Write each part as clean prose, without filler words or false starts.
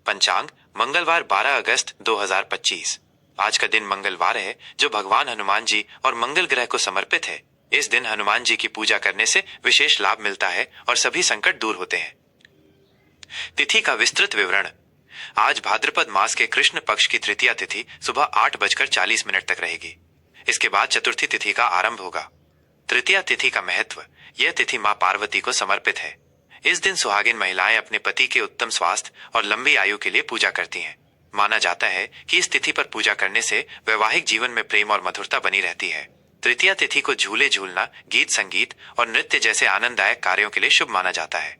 पंचांग मंगलवार 12 अगस्त 2025। आज का दिन मंगलवार है, जो भगवान हनुमान जी और मंगल ग्रह को समर्पित है। इस दिन हनुमान जी की पूजा करने से विशेष लाभ मिलता है और सभी संकट दूर होते हैं। तिथि का विस्तृत विवरण। आज भाद्रपद मास के कृष्ण पक्ष की तृतीया तिथि सुबह 8:40 तक रहेगी। इसके बाद चतुर्थी तिथि का आरंभ होगा। तृतीया तिथि का महत्व। यह तिथि मां पार्वती को समर्पित है। इस दिन सुहागिन महिलाएं अपने पति के उत्तम स्वास्थ्य और लंबी आयु के लिए पूजा करती हैं। माना जाता है कि इस तिथि पर पूजा करने से वैवाहिक जीवन में प्रेम और मधुरता बनी रहती है। तृतीया तिथि को झूले झूलना, गीत संगीत और नृत्य जैसे आनंददायक कार्यों के लिए शुभ माना जाता है।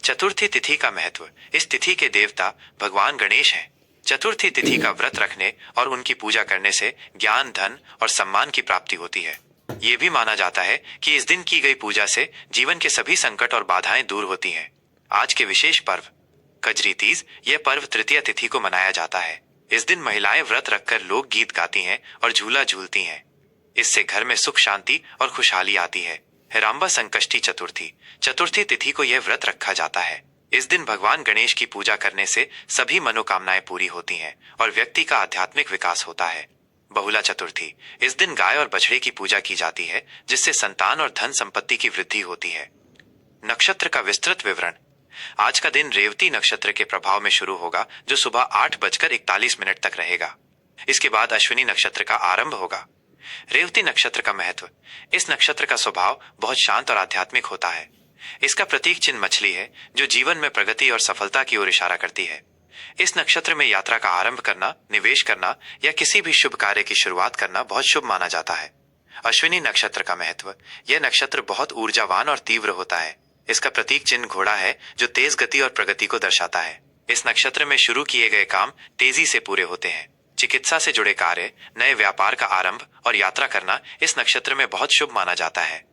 चतुर्थी तिथि का महत्व। इस तिथि के देवता भगवान गणेश हैं। चतुर्थी तिथि का व्रत रखने और उनकी पूजा करने से ज्ञान, धन और सम्मान की प्राप्ति होती है। ये भी माना जाता है कि इस दिन की गई पूजा से जीवन के सभी संकट और बाधाएं दूर होती हैं। आज के विशेष पर्व। कजरी तीज। यह पर्व तृतीया तिथि को मनाया जाता है। इस दिन महिलाएं व्रत रखकर लोक गीत गाती हैं और झूला झूलती हैं। इससे घर में सुख, शांति और खुशहाली आती है। हेराम्बा संकष्टी चतुर्थी। चतुर्थी तिथि को यह व्रत रखा जाता है। इस दिन भगवान गणेश की पूजा करने से सभी मनोकामनाएं पूरी होती हैं और व्यक्ति का आध्यात्मिक विकास होता है। बहुला चतुर्थी। इस दिन गाय और बछड़े की पूजा की जाती है, जिससे संतान और धन संपत्ति की वृद्धि होती है। नक्षत्र का विस्तृत विवरण। आज का दिन रेवती नक्षत्र के प्रभाव में शुरू होगा, जो सुबह 8:41 तक रहेगा। इसके बाद अश्विनी नक्षत्र का आरंभ होगा। रेवती नक्षत्र का महत्व। इस नक्षत्र का स्वभाव बहुत शांत और आध्यात्मिक होता है। इसका प्रतीक चिन्ह मछली है, जो जीवन में प्रगति और सफलता की ओर इशारा करती है। इस नक्षत्र में यात्रा का आरंभ करना, निवेश करना या किसी भी शुभ कार्य की शुरुआत करना बहुत शुभ माना जाता है। अश्विनी नक्षत्र का महत्व। यह नक्षत्र बहुत ऊर्जावान और तीव्र होता है। इसका प्रतीक चिन्ह घोड़ा है, जो तेज गति और प्रगति को दर्शाता है। इस नक्षत्र में शुरू किए गए काम तेजी से पूरे होते हैं। चिकित्सा से जुड़े कार्य, नए व्यापार का आरंभ और यात्रा करना इस नक्षत्र में बहुत शुभ माना जाता है।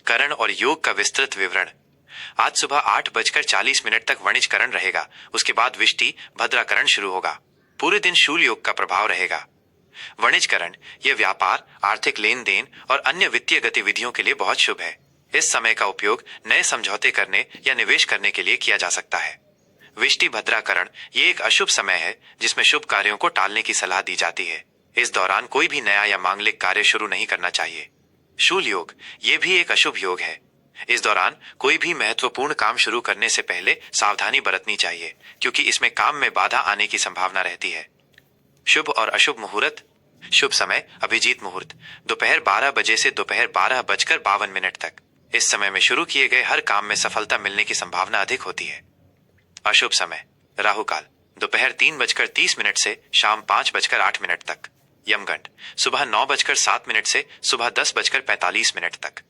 करण और योग का विस्तृत विवरण। आज सुबह 8:40 तक वणिजकरण रहेगा। उसके बाद विष्टि भद्राकरण शुरू होगा। पूरे दिन शूल योग का प्रभाव रहेगा। वणिजकरण यह व्यापार, आर्थिक लेन देन और अन्य वित्तीय गतिविधियों के लिए बहुत शुभ है। इस समय का उपयोग नए समझौते करने या निवेश करने के लिए किया जा सकता है। विष्टि भद्राकरण ये एक अशुभ समय है, जिसमें शुभ कार्यों को टालने की सलाह दी जाती है। इस दौरान कोई भी नया या मांगलिक कार्य शुरू नहीं करना चाहिए। शूल योग ये भी एक अशुभ योग है। इस दौरान कोई भी महत्वपूर्ण काम शुरू करने से पहले सावधानी बरतनी चाहिए, क्योंकि इसमें काम में बाधा आने की संभावना रहती है। शुभ और अशुभ मुहूर्त। शुभ समय अभिजीत मुहूर्त दोपहर 12 बजे से दोपहर 12:52 तक। इस समय में शुरू किए गए हर काम में सफलता मिलने की संभावना अधिक होती है। अशुभ समय राहु काल दोपहर 3:30 से शाम 5:08 तक। यमगंड सुबह 9:07 से सुबह 10:45 तक।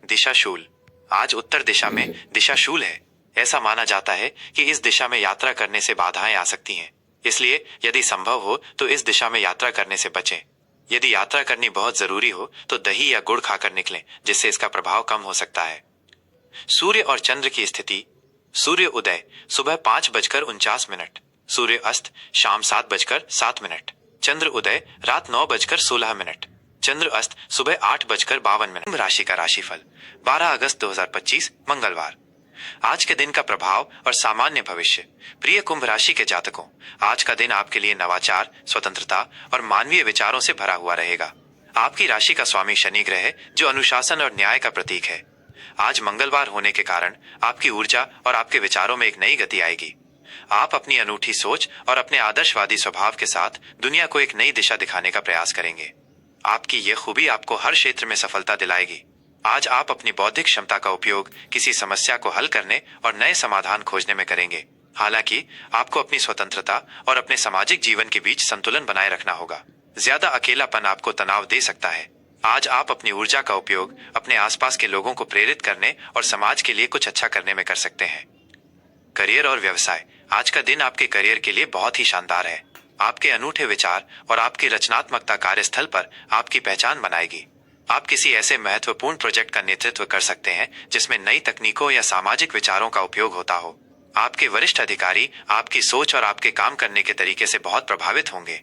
दिशा शूल। आज उत्तर दिशा में दिशा शूल है। ऐसा माना जाता है कि इस दिशा में यात्रा करने से बाधाएं आ सकती हैं। इसलिए यदि संभव हो तो इस दिशा में यात्रा करने से बचें। यदि यात्रा करनी बहुत जरूरी हो तो दही या गुड़ खाकर निकलें, जिससे इसका प्रभाव कम हो सकता है। सूर्य और चंद्र की स्थिति। सूर्य उदय सुबह 5:49। सूर्य अस्त शाम 7:07। चंद्र उदय रात 9:16। चंद्र अस्त सुबह 8:52। कुंभ राशि का राशिफल 12 अगस्त 2025 मंगलवार। आज के दिन का प्रभाव और सामान्य भविष्य। प्रिय कुंभ राशि के जातकों, आज का दिन आपके लिए नवाचार, स्वतंत्रता और मानवीय विचारों से भरा हुआ रहेगा। आपकी राशि का स्वामी शनि ग्रह है, जो अनुशासन और न्याय का प्रतीक है। आज मंगलवार होने के कारण आपकी ऊर्जा और आपके विचारों में एक नई गति आएगी। आप अपनी अनूठी सोच और अपने आदर्शवादी स्वभाव के साथ दुनिया को एक नई दिशा दिखाने का प्रयास करेंगे। आपकी यह खूबी आपको हर क्षेत्र में सफलता दिलाएगी। आज आप अपनी बौद्धिक क्षमता का उपयोग किसी समस्या को हल करने और नए समाधान खोजने में करेंगे। हालांकि आपको अपनी स्वतंत्रता और अपने सामाजिक जीवन के बीच संतुलन बनाए रखना होगा। ज्यादा अकेलापन आपको तनाव दे सकता है। आज आप अपनी ऊर्जा का उपयोग अपने आसपास के लोगों को प्रेरित करने और समाज के लिए कुछ अच्छा करने में कर सकते हैं। करियर और व्यवसाय। आज का दिन आपके करियर के लिए बहुत ही शानदार है। आपके अनूठे विचार और आपकी रचनात्मकता कार्यस्थल पर आपकी पहचान बनाएगी। आप किसी ऐसे महत्वपूर्ण प्रोजेक्ट का नेतृत्व कर सकते हैं जिसमें नई तकनीकों या सामाजिक विचारों का उपयोग होता हो। आपके वरिष्ठ अधिकारी आपकी सोच और आपके काम करने के तरीके से बहुत प्रभावित होंगे।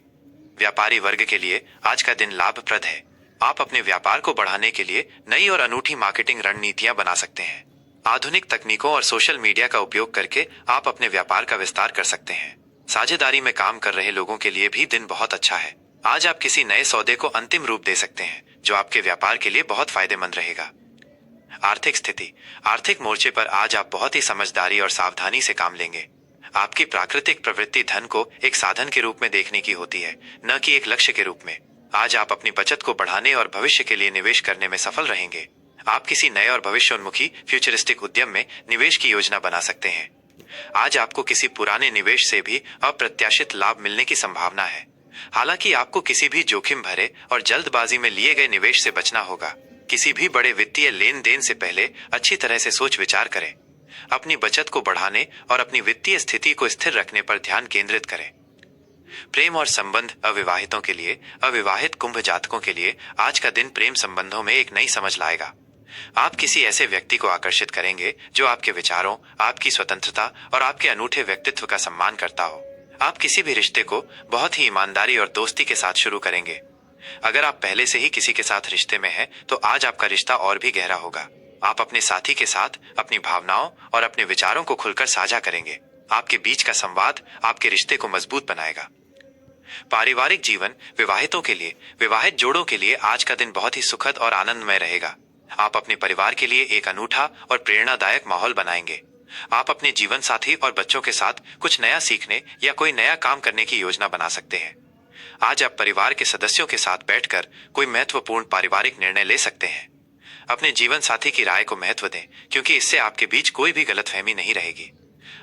व्यापारी वर्ग के लिए आज का दिन लाभप्रद है। आप अपने व्यापार को बढ़ाने के लिए नई और अनूठी मार्केटिंग रणनीतियां बना सकते हैं। आधुनिक तकनीकों और सोशल मीडिया का उपयोग करके आप अपने व्यापार का विस्तार कर सकते हैं। साझेदारी में काम कर रहे लोगों के लिए भी दिन बहुत अच्छा है। आज आप किसी नए सौदे को अंतिम रूप दे सकते हैं, जो आपके व्यापार के लिए बहुत फायदेमंद रहेगा। आर्थिक स्थिति। आर्थिक मोर्चे पर आज आप बहुत ही समझदारी और सावधानी से काम लेंगे। आपकी प्राकृतिक प्रवृत्ति धन को एक साधन के रूप में देखने की होती है, न कि एक लक्ष्य के रूप में। आज आप अपनी बचत को बढ़ाने और भविष्य के लिए निवेश करने में सफल रहेंगे। आप किसी नए और भविष्योन्मुखी फ्यूचरिस्टिक उद्यम में निवेश की योजना बना सकते हैं। आज आपको किसी पुराने निवेश से भी अप्रत्याशित लाभ मिलने की संभावना है। हालांकि आपको किसी भी जोखिम भरे और जल्दबाजी में लिए गए निवेश से बचना होगा। किसी भी बड़े वित्तीय लेन देन से पहले अच्छी तरह से सोच विचार करें। अपनी बचत को बढ़ाने और अपनी वित्तीय स्थिति को स्थिर रखने पर ध्यान केंद्रित करें। प्रेम और संबंध। अविवाहितों के लिए, अविवाहित कुंभ जातकों के लिए आज का दिन प्रेम संबंधों में एक नई समझ लाएगा। आप किसी ऐसे व्यक्ति को आकर्षित करेंगे जो आपके विचारों, आपकी स्वतंत्रता और आपके अनूठे व्यक्तित्व का सम्मान करता हो। आप किसी भी रिश्ते को बहुत ही ईमानदारी और दोस्ती के साथ शुरू करेंगे। अगर आप पहले से ही किसी के साथ रिश्ते में हैं, तो आज आपका रिश्ता और भी गहरा होगा। आप अपने साथी के साथ अपनी भावनाओं और अपने विचारों को खुलकर साझा करेंगे। आपके बीच का संवाद आपके रिश्ते को मजबूत बनाएगा। पारिवारिक जीवन। विवाहितों के लिए, विवाहित जोड़ों के लिए आज का दिन बहुत ही सुखद और आनंदमय रहेगा। आप अपने परिवार के लिए एक अनूठा और प्रेरणादायक माहौल बनाएंगे। आप अपने जीवन साथी और बच्चों के साथ कुछ नया सीखने या कोई नया काम करने की योजना बना सकते हैं। आज आप परिवार के सदस्यों के साथ बैठकर कोई महत्वपूर्ण पारिवारिक निर्णय ले सकते हैं। अपने जीवन साथी की राय को महत्व दें, क्योंकि इससे आपके बीच कोई भी गलतफहमी नहीं रहेगी।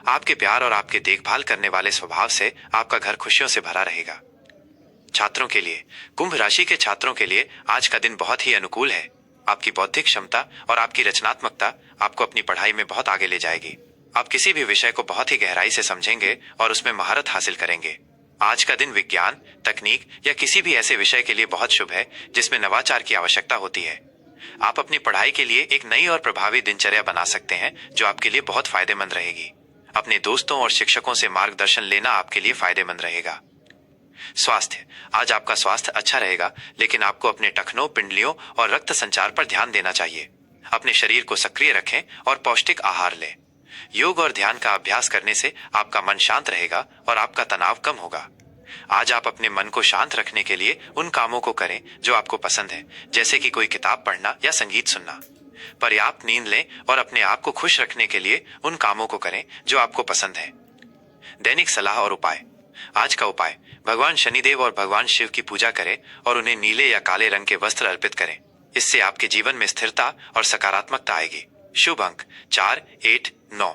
आपके प्यार और आपके देखभाल करने वाले स्वभाव से आपका घर खुशियों से भरा रहेगा। छात्रों के लिए, कुंभ राशि के छात्रों के लिए आज का दिन बहुत ही अनुकूल है। आपकी बौद्धिक क्षमता और आपकी रचनात्मकता आपको अपनी पढ़ाई में बहुत आगे ले जाएगी। आप किसी भी विषय को बहुत ही गहराई से समझेंगे और उसमें महारत हासिल करेंगे। आज का दिन विज्ञान, तकनीक या किसी भी ऐसे विषय के लिए बहुत शुभ है जिसमें नवाचार की आवश्यकता होती है। आप अपनी पढ़ाई के लिए एक नई और प्रभावी दिनचर्या बना सकते हैं, जो आपके लिए बहुत फायदेमंद रहेगी। अपने दोस्तों और शिक्षकों से मार्गदर्शन लेना आपके लिए फायदेमंद रहेगा। स्वास्थ्य। आज आपका स्वास्थ्य अच्छा रहेगा, लेकिन आपको अपने टखनों, पिंडलियों और रक्त संचार पर ध्यान देना चाहिए। अपने शरीर को सक्रिय रखें और पौष्टिक आहार लें। योग और ध्यान का अभ्यास करने से आपका मन शांत रहेगा और आपका तनाव कम होगा। आज आप अपने मन को शांत रखने के लिए उन कामों को करें जो आपको पसंद है, जैसे कि कोई किताब पढ़ना या संगीत सुनना। पर्याप्त नींद लें और अपने आप को खुश रखने के लिए उन कामों को करें जो आपको पसंद है। दैनिक सलाह और उपाय। आज का उपाय, भगवान शनिदेव और भगवान शिव की पूजा करें और उन्हें नीले या काले रंग के वस्त्र अर्पित करें। इससे आपके जीवन में स्थिरता और सकारात्मकता आएगी। शुभ अंक 4, 8, 9।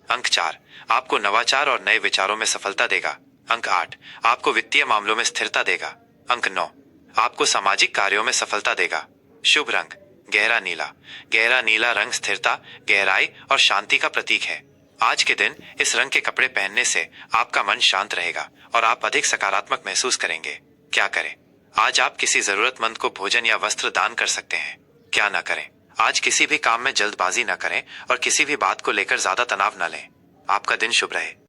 अंक 4 आपको नवाचार और नए विचारों में सफलता देगा। अंक 8 आपको वित्तीय मामलों में स्थिरता देगा। अंक 9 आपको सामाजिक कार्यों में सफलता देगा। शुभ रंग गहरा नीला। गहरा नीला रंग स्थिरता, गहराई और शांति का प्रतीक है। आज के दिन इस रंग के कपड़े पहनने से आपका मन शांत रहेगा और आप अधिक सकारात्मक महसूस करेंगे। क्या करें? आज आप किसी जरूरतमंद को भोजन या वस्त्र दान कर सकते हैं। क्या न करें? आज किसी भी काम में जल्दबाजी न करें और किसी भी बात को लेकर ज्यादा तनाव न लें। आपका दिन शुभ रहे।